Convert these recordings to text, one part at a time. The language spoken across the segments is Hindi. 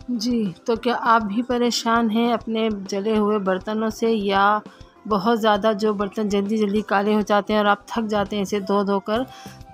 जी, तो क्या आप भी परेशान हैं अपने जले हुए बर्तनों से, या बहुत ज़्यादा जो बर्तन जल्दी-जल्दी काले हो जाते हैं और आप थक जाते हैं इसे धो-धो कर?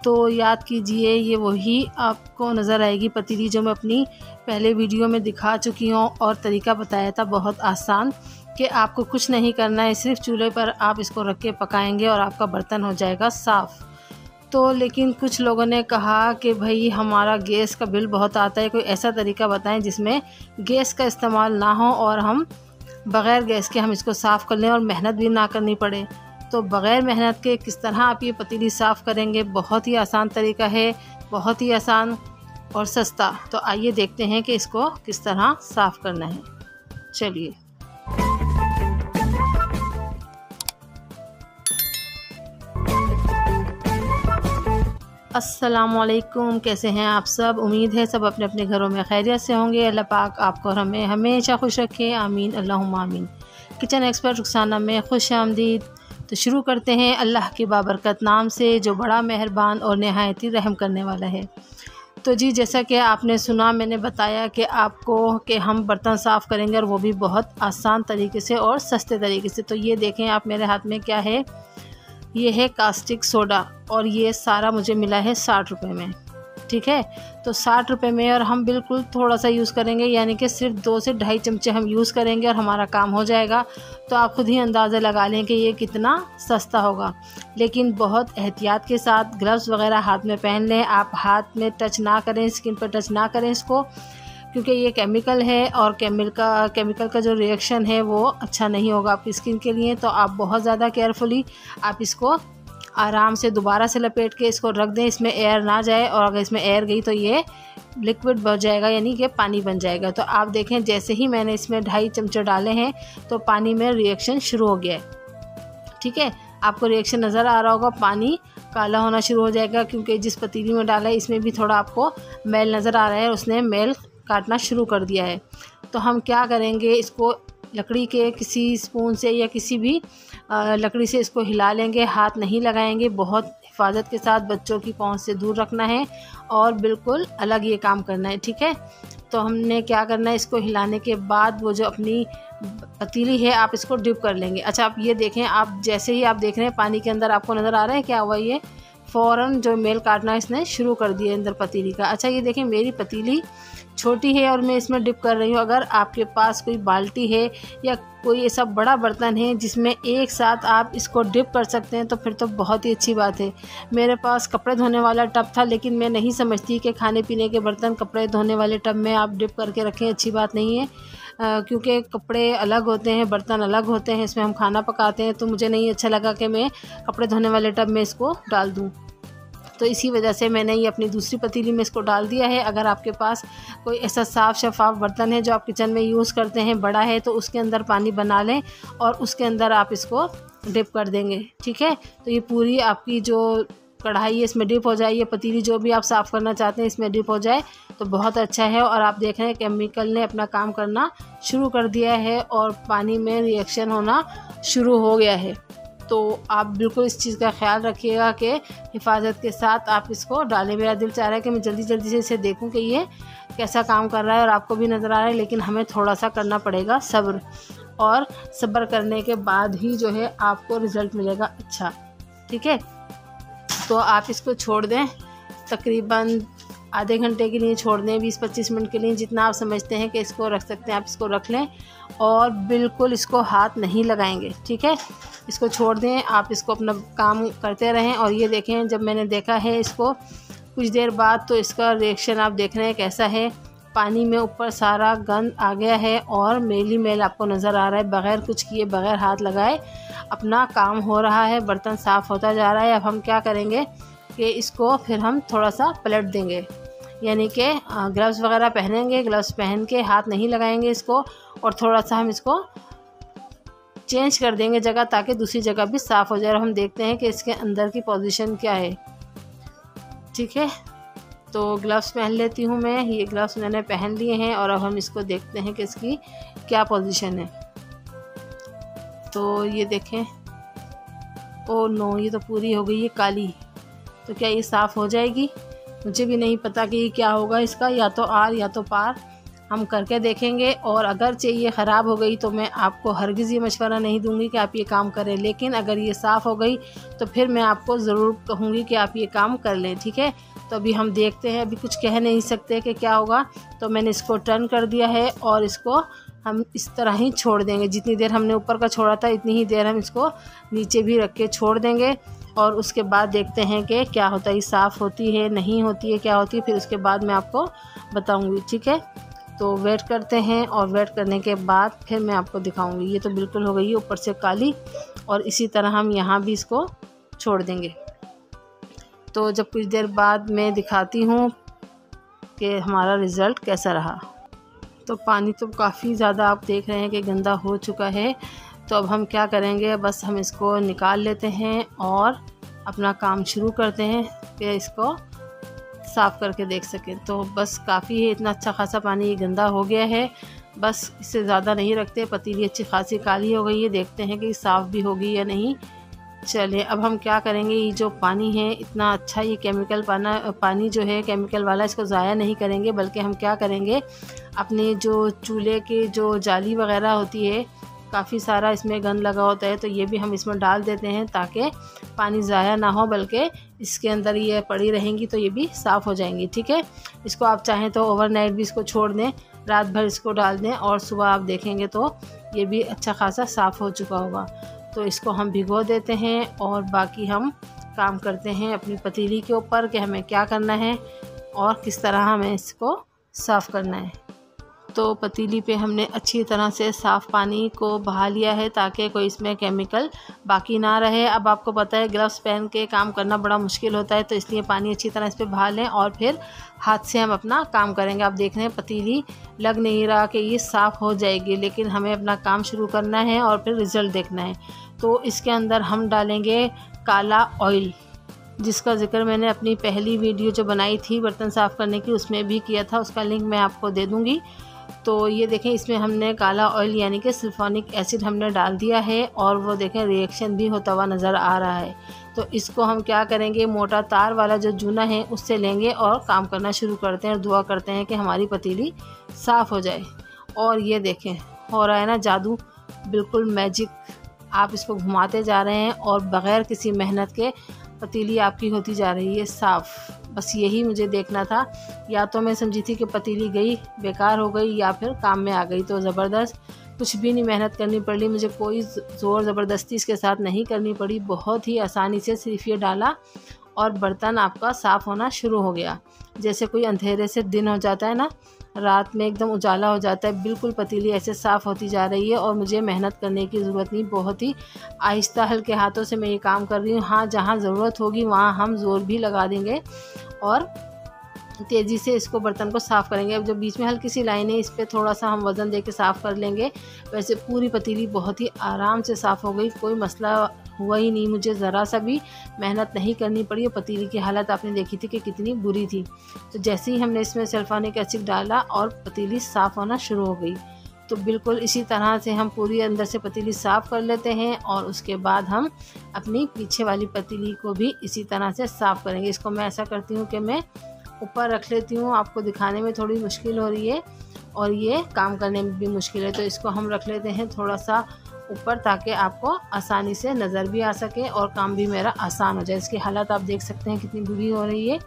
तो याद कीजिए, ये वही आपको नज़र आएगी पतीली जो मैं अपनी पहले वीडियो में दिखा चुकी हूँ और तरीका बताया था बहुत आसान, कि आपको कुछ नहीं करना है, सिर्फ़ चूल्हे पर आप इसको रख के पकाएँगे और आपका बर्तन हो जाएगा साफ़। तो लेकिन कुछ लोगों ने कहा कि भई हमारा गैस का बिल बहुत आता है, कोई ऐसा तरीका बताएं जिसमें गैस का इस्तेमाल ना हो और हम बग़ैर गैस के हम इसको साफ़ कर लें और मेहनत भी ना करनी पड़े। तो बग़ैर मेहनत के किस तरह आप ये पतीली साफ़ करेंगे? बहुत ही आसान तरीका है, बहुत ही आसान और सस्ता। तो आइए देखते हैं कि इसको किस तरह साफ़ करना है। चलिए। अस्सलामुअलैकुम, कैसे हैं आप सब? उम्मीद है सब अपने अपने घरों में खैरियत से होंगे। अल्लाह पाक आपको और हमें हमेशा खुश रखे, आमीन अल्लाहुम्मा आमीन। किचन एक्सपर्ट रुखसाना में खुश आमदीद। तो शुरू करते हैं अल्लाह के बाबरकत नाम से, जो बड़ा मेहरबान और नहायत ही रहम करने वाला है। तो जी, जैसा कि आपने सुना, मैंने बताया कि आपको कि हम बर्तन साफ़ करेंगे और वो भी बहुत आसान तरीके से और सस्ते तरीके से। तो ये देखें आप, मेरे हाथ में क्या है? ये है कास्टिक सोडा और ये सारा मुझे मिला है 60 रुपये में। ठीक है, तो 60 रुपये में, और हम बिल्कुल थोड़ा सा यूज़ करेंगे, यानी कि सिर्फ 2 से ढाई चमचे हम यूज़ करेंगे और हमारा काम हो जाएगा। तो आप खुद ही अंदाज़ा लगा लें कि ये कितना सस्ता होगा। लेकिन बहुत एहतियात के साथ ग्लव्स वगैरह हाथ में पहन लें। आप हाथ में टच ना करें, स्किन पर टच ना करें इसको, क्योंकि ये केमिकल है और केमिकल का जो रिएक्शन है वो अच्छा नहीं होगा आपकी स्किन के लिए। तो आप बहुत ज़्यादा केयरफुली आप इसको आराम से दोबारा से लपेट के इसको रख दें, इसमें एयर ना जाए, और अगर इसमें एयर गई तो ये लिक्विड बन जाएगा, यानी कि पानी बन जाएगा। तो आप देखें, जैसे ही मैंने इसमें 2.5 चमचे डाले हैं तो पानी में रिएक्शन शुरू हो गया है। ठीक है, आपको रिएक्शन नज़र आ रहा होगा, पानी काला होना शुरू हो जाएगा, क्योंकि जिस पतीली में डाला है इसमें भी थोड़ा आपको मैल नज़र आ रहा है, उसने मैल काटना शुरू कर दिया है। तो हम क्या करेंगे, इसको लकड़ी के किसी स्पून से या किसी भी लकड़ी से इसको हिला लेंगे, हाथ नहीं लगाएंगे, बहुत हिफाजत के साथ, बच्चों की पहुंच से दूर रखना है और बिल्कुल अलग ये काम करना है। ठीक है, तो हमने क्या करना है, इसको हिलाने के बाद वो जो अपनी पतीली है आप इसको डिप कर लेंगे। अच्छा, आप ये देखें, आप जैसे ही आप देख रहे हैं पानी के अंदर आपको नज़र आ रहा है क्या हुआ, ये फ़ौरन जो मेल काटना इसने शुरू कर दिया अंदर पतीली का। अच्छा, ये देखें, मेरी पतीली छोटी है और मैं इसमें डिप कर रही हूँ। अगर आपके पास कोई बाल्टी है या कोई ऐसा बड़ा बर्तन है जिसमें एक साथ आप इसको डिप कर सकते हैं तो फिर तो बहुत ही अच्छी बात है। मेरे पास कपड़े धोने वाला टब था, लेकिन मैं नहीं समझती कि खाने पीने के बर्तन कपड़े धोने वाले टब में आप डिप करके रखें, अच्छी बात नहीं है। क्योंकि कपड़े अलग होते हैं, बर्तन अलग होते हैं, इसमें हम खाना पकाते हैं, तो मुझे नहीं अच्छा लगा कि मैं कपड़े धोने वाले टब में इसको डाल दूँ। तो इसी वजह से मैंने ये अपनी दूसरी पतीली में इसको डाल दिया है। अगर आपके पास कोई ऐसा साफ़ शफाफ बर्तन है जो आप किचन में यूज़ करते हैं, बड़ा है, तो उसके अंदर पानी बना लें और उसके अंदर आप इसको डिप कर देंगे। ठीक है, तो ये पूरी आपकी जो कढ़ाई है इसमें डिप हो जाए, ये पतीली जो भी आप साफ़ करना चाहते हैं इसमें डिप हो जाए तो बहुत अच्छा है। और आप देख रहे हैं केमिकल ने अपना काम करना शुरू कर दिया है और पानी में रिएक्शन होना शुरू हो गया है। तो आप बिल्कुल इस चीज़ का ख्याल रखिएगा कि हिफाजत के साथ आप इसको डालें। मेरा दिल चाह रहा है कि मैं जल्दी जल्दी से इसे देखूं कि ये कैसा काम कर रहा है, और आपको भी नज़र आ रहा है, लेकिन हमें थोड़ा सा करना पड़ेगा सब्र, और सब्र करने के बाद ही जो है आपको रिज़ल्ट मिलेगा अच्छा। ठीक है, तो आप इसको छोड़ दें, तकरीबन आधे घंटे के लिए छोड़ दें, 20-25 मिनट के लिए, जितना आप समझते हैं कि इसको रख सकते हैं आप इसको रख लें, और बिल्कुल इसको हाथ नहीं लगाएंगे। ठीक है, इसको छोड़ दें, आप इसको अपना काम करते रहें। और ये देखें, जब मैंने देखा है इसको कुछ देर बाद, तो इसका रिएक्शन आप देख रहे हैं कैसा है। पानी में ऊपर सारा गंद आ गया है और मेल ही मेल आपको नज़र आ रहा है, बग़ैर कुछ किए, बग़ैर हाथ लगाए अपना काम हो रहा है, बर्तन साफ़ होता जा रहा है। अब हम क्या करेंगे कि इसको फिर हम थोड़ा सा पलट देंगे, यानी कि ग्लव्स वगैरह पहनेंगे, ग्लव्स पहन के हाथ नहीं लगाएंगे इसको, और थोड़ा सा हम इसको चेंज कर देंगे जगह, ताकि दूसरी जगह भी साफ़ हो जाए। और हम देखते हैं कि इसके अंदर की पोजीशन क्या है। ठीक है, तो ग्लव्स पहन लेती हूँ मैं, ये ग्लव्स मैंने पहन लिए हैं, और अब हम इसको देखते हैं कि इसकी क्या पोजीशन है। तो ये देखें, ओ नो, ये तो पूरी हो गई है काली। तो क्या ये साफ़ हो जाएगी? मुझे भी नहीं पता कि ये क्या होगा इसका, या तो आर या तो पार। हम करके देखेंगे। और अगर ये ख़राब हो गई तो मैं आपको हरगिज़ ये मशवरा नहीं दूंगी कि आप ये काम करें, लेकिन अगर ये साफ़ हो गई तो फिर मैं आपको ज़रूर कहूँगी कि आप ये काम कर लें, ठीक है। तो अभी हम देखते हैं, अभी कुछ कह नहीं सकते कि क्या होगा। तो मैंने इसको टर्न कर दिया है और इसको हम इस तरह ही छोड़ देंगे। जितनी देर हमने ऊपर का छोड़ा था इतनी ही देर हम इसको नीचे भी रख के छोड़ देंगे। और उसके बाद देखते हैं कि क्या होता है, साफ़ होती है नहीं होती है, क्या होती है, फिर उसके बाद मैं आपको बताऊंगी, ठीक है। तो वेट करते हैं और वेट करने के बाद फिर मैं आपको दिखाऊंगी। ये तो बिल्कुल हो गई है ऊपर से काली, और इसी तरह हम यहाँ भी इसको छोड़ देंगे। तो जब कुछ देर बाद मैं दिखाती हूँ कि हमारा रिज़ल्ट कैसा रहा। तो पानी तो काफ़ी ज़्यादा आप देख रहे हैं कि गंदा हो चुका है। तो अब हम क्या करेंगे, बस हम इसको निकाल लेते हैं और अपना काम शुरू करते हैं कि इसको साफ़ करके देख सकें। तो बस काफ़ी है, इतना अच्छा खासा पानी ये गंदा हो गया है, बस इससे ज़्यादा नहीं रखते। पतीली अच्छी खासी काली हो गई है, देखते हैं कि साफ़ भी होगी या नहीं। चलिए अब हम क्या करेंगे, ये जो पानी है इतना अच्छा, ये केमिकल पानी जो है केमिकल वाला, इसको ज़ाया नहीं करेंगे, बल्कि हम क्या करेंगे, अपने जो चूल्हे की जो जाली वगैरह होती है, काफ़ी सारा इसमें गंद लगा होता है, तो ये भी हम इसमें डाल देते हैं ताकि पानी ज़ाया ना हो, बल्कि इसके अंदर ये पड़ी रहेंगी तो ये भी साफ़ हो जाएंगी, ठीक है। इसको आप चाहें तो ओवरनाइट भी इसको छोड़ दें, रात भर इसको डाल दें और सुबह आप देखेंगे तो ये भी अच्छा खासा साफ़ हो चुका होगा। तो इसको हम भिगो देते हैं और बाकी हम काम करते हैं अपनी पतीली के ऊपर कि हमें क्या करना है और किस तरह हमें इसको साफ़ करना है। तो पतीली पे हमने अच्छी तरह से साफ़ पानी को बहा लिया है ताकि कोई इसमें केमिकल बाकी ना रहे। अब आपको पता है ग्लव्स पहन के काम करना बड़ा मुश्किल होता है, तो इसलिए पानी अच्छी तरह इस पर बहा लें और फिर हाथ से हम अपना काम करेंगे। आप देख रहे हैं पतीली लग नहीं रहा कि ये साफ़ हो जाएगी, लेकिन हमें अपना काम शुरू करना है और फिर रिज़ल्ट देखना है। तो इसके अंदर हम डालेंगे काला ऑयल, जिसका ज़िक्र मैंने अपनी पहली वीडियो जो बनाई थी बर्तन साफ़ करने की उसमें भी किया था, उसका लिंक मैं आपको दे दूँगी। तो ये देखें इसमें हमने काला ऑयल यानी कि सल्फोनिक एसिड हमने डाल दिया है और वो देखें रिएक्शन भी होता हुआ नज़र आ रहा है। तो इसको हम क्या करेंगे, मोटा तार वाला जो जूना है उससे लेंगे और काम करना शुरू करते हैं और दुआ करते हैं कि हमारी पतीली साफ़ हो जाए। और ये देखें हो रहा है ना जादू, बिल्कुल मैजिक। आप इसको घुमाते जा रहे हैं और बग़ैर किसी मेहनत के पतीली आपकी होती जा रही है साफ़। बस यही मुझे देखना था, या तो मैं समझी थी कि पतीली गई बेकार हो गई या फिर काम में आ गई। तो ज़बरदस्त, कुछ भी नहीं मेहनत करनी पड़ी मुझे, कोई ज़ोर ज़बरदस्ती इसके साथ नहीं करनी पड़ी, बहुत ही आसानी से सिर्फ ये डाला और बर्तन आपका साफ़ होना शुरू हो गया। जैसे कोई अंधेरे से दिन हो जाता है ना, रात में एकदम उजाला हो जाता है, बिल्कुल पतीली ऐसे साफ़ होती जा रही है और मुझे मेहनत करने की ज़रूरत नहीं, बहुत ही आहिस्ता हल्के हाथों से मैं ये काम कर रही हूँ। हाँ, जहाँ ज़रूरत होगी वहाँ हम ज़ोर भी लगा देंगे और तेज़ी से इसको बर्तन को साफ़ करेंगे। अब जो बीच में हल्की सी लाइन है इस पर थोड़ा सा हम वज़न दे के साफ़ कर लेंगे। वैसे पूरी पतीली बहुत ही आराम से साफ़ हो गई, कोई मसला हुआ ही नहीं, मुझे ज़रा सा भी मेहनत नहीं करनी पड़ी। पतीली की हालत आपने देखी थी कि कितनी बुरी थी। तो जैसे ही हमने इसमें सल्फोनिक एसिड डाला और पतीली साफ़ होना शुरू हो गई। तो बिल्कुल इसी तरह से हम पूरी अंदर से पतीली साफ़ कर लेते हैं और उसके बाद हम अपनी पीछे वाली पतीली को भी इसी तरह से साफ़ करेंगे। इसको मैं ऐसा करती हूँ कि मैं ऊपर रख लेती हूँ, आपको दिखाने में थोड़ी मुश्किल हो रही है और ये काम करने में भी मुश्किल है। तो इसको हम रख लेते हैं थोड़ा सा ऊपर ताकि आपको आसानी से नज़र भी आ सके और काम भी मेरा आसान हो जाए। इसकी हालत आप देख सकते हैं कितनी बुरी हो रही है,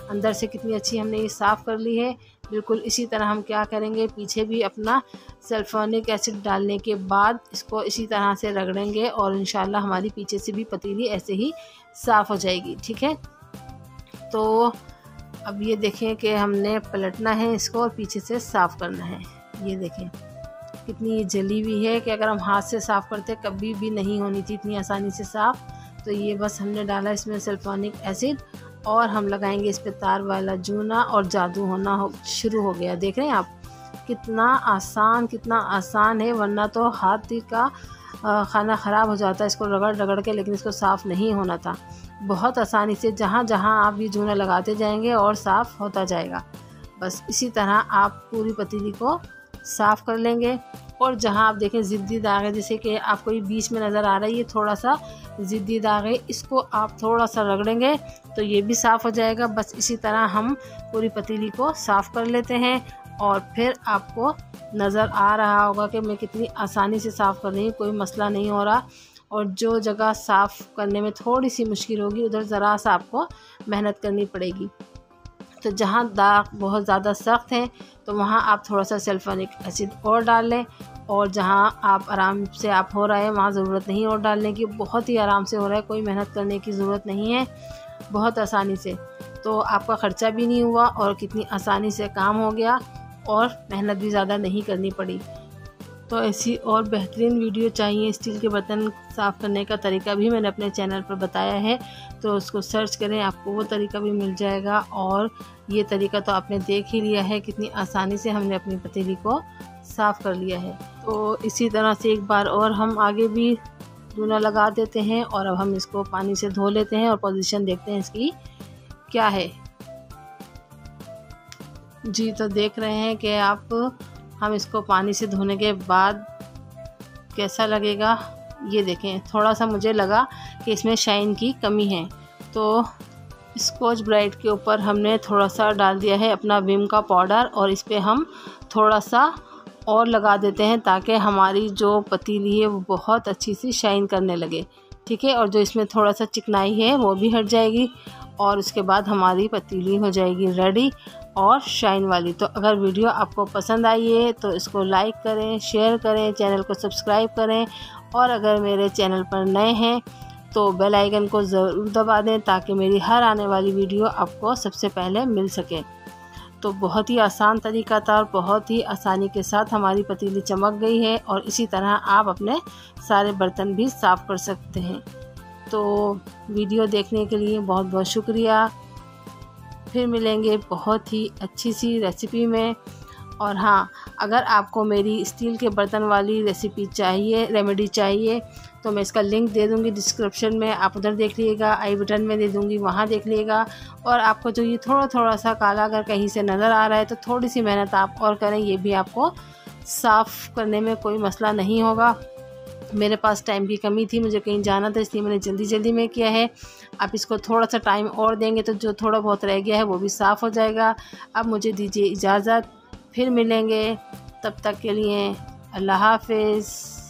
अंदर से कितनी अच्छी हमने ये साफ़ कर ली है। बिल्कुल इसी तरह हम क्या करेंगे, पीछे भी अपना सल्फोनिक एसिड डालने के बाद इसको इसी तरह से रगड़ेंगे और इंशाल्लाह हमारी पीछे से भी पतीली ऐसे ही साफ़ हो जाएगी, ठीक है। तो अब ये देखें कि हमने पलटना है इसको और पीछे से साफ़ करना है। ये देखें कितनी जली हुई है कि अगर हम हाथ से साफ़ करते कभी भी नहीं होनी थी इतनी आसानी से साफ़। तो ये बस हमने डाला इसमें सल्फोनिक एसिड और हम लगाएंगे इस पर तार वाला जूना और जादू होना शुरू हो गया। देख रहे हैं आप कितना आसान है, वरना तो हाथ का खाना ख़राब हो जाता है इसको रगड़ रगड़ के, लेकिन इसको साफ़ नहीं होना था। बहुत आसानी से जहाँ जहाँ आप ये जूना लगाते जाएंगे और साफ़ होता जाएगा। बस इसी तरह आप पूरी पतीली को साफ़ कर लेंगे। और जहाँ आप देखें ज़िद्दी दाग है, जैसे कि आपको ये बीच में नज़र आ रहा है, ये थोड़ा सा ज़िद्दी दाग है, इसको आप थोड़ा सा रगड़ेंगे तो ये भी साफ़ हो जाएगा। बस इसी तरह हम पूरी पतीली को साफ़ कर लेते हैं और फिर आपको नज़र आ रहा होगा कि मैं कितनी आसानी से साफ़ कर रही हूँ, कोई मसला नहीं हो रहा। और जो जगह साफ़ करने में थोड़ी सी मुश्किल होगी उधर ज़रा सा आपको मेहनत करनी पड़ेगी। तो जहाँ दाग बहुत ज़्यादा सख्त हैं तो वहाँ आप थोड़ा सा सल्फोनिक एसिड और डाल लें, और जहाँ आप आराम से आप हो रहा है वहाँ ज़रूरत नहीं और डालने की, बहुत ही आराम से हो रहा है, कोई मेहनत करने की ज़रूरत नहीं है, बहुत आसानी से। तो आपका ख़र्चा भी नहीं हुआ और कितनी आसानी से काम हो गया और मेहनत भी ज़्यादा नहीं करनी पड़ी। तो ऐसी और बेहतरीन वीडियो चाहिए स्टील के बर्तन साफ़ करने का तरीका भी मैंने अपने चैनल पर बताया है, तो उसको सर्च करें, आपको वो तरीका भी मिल जाएगा। और ये तरीका तो आपने देख ही लिया है कितनी आसानी से हमने अपनी पतीली को साफ़ कर लिया है। तो इसी तरह से एक बार और हम आगे भी दूना लगा देते हैं और अब हम इसको पानी से धो लेते हैं और पोजीशन देखते हैं इसकी क्या है। जी, तो देख रहे हैं कि आप हम इसको पानी से धोने के बाद कैसा लगेगा। ये देखें, थोड़ा सा मुझे लगा कि इसमें शाइन की कमी है, तो स्कॉच ब्राइट के ऊपर हमने थोड़ा सा डाल दिया है अपना विम का पाउडर और इस पर हम थोड़ा सा और लगा देते हैं ताकि हमारी जो पतीली है वो बहुत अच्छी सी शाइन करने लगे। ठीक है, और जो इसमें थोड़ा सा चिकनाई है वो भी हट जाएगी और उसके बाद हमारी पतीली हो जाएगी रेडी और शाइन वाली। तो अगर वीडियो आपको पसंद आई है तो इसको लाइक करें, शेयर करें, चैनल को सब्सक्राइब करें, और अगर मेरे चैनल पर नए हैं तो बेल आइकन को ज़रूर दबा दें ताकि मेरी हर आने वाली वीडियो आपको सबसे पहले मिल सके। तो बहुत ही आसान तरीका था और बहुत ही आसानी के साथ हमारी पतीली चमक गई है, और इसी तरह आप अपने सारे बर्तन भी साफ़ कर सकते हैं। तो वीडियो देखने के लिए बहुत बहुत शुक्रिया। फिर मिलेंगे बहुत ही अच्छी सी रेसिपी में। और हाँ, अगर आपको मेरी स्टील के बर्तन वाली रेसिपी चाहिए, रेमेडी चाहिए, तो मैं इसका लिंक दे दूँगी डिस्क्रिप्शन में, आप उधर देख लीजिएगा, आई बटन में दे दूँगी, वहाँ देख लीजिएगा। और आपको जो ये थोड़ा सा काला अगर कहीं से नज़र आ रहा है तो थोड़ी सी मेहनत आप और करें, ये भी आपको साफ़ करने में कोई मसला नहीं होगा। मेरे पास टाइम की कमी थी, मुझे कहीं जाना था, इसलिए मैंने जल्दी में किया है। आप इसको थोड़ा सा टाइम और देंगे तो जो थोड़ा बहुत रह गया है वो भी साफ़ हो जाएगा। अब मुझे दीजिए इजाज़त, फिर मिलेंगे, तब तक के लिए अल्लाह हाफ़िज़।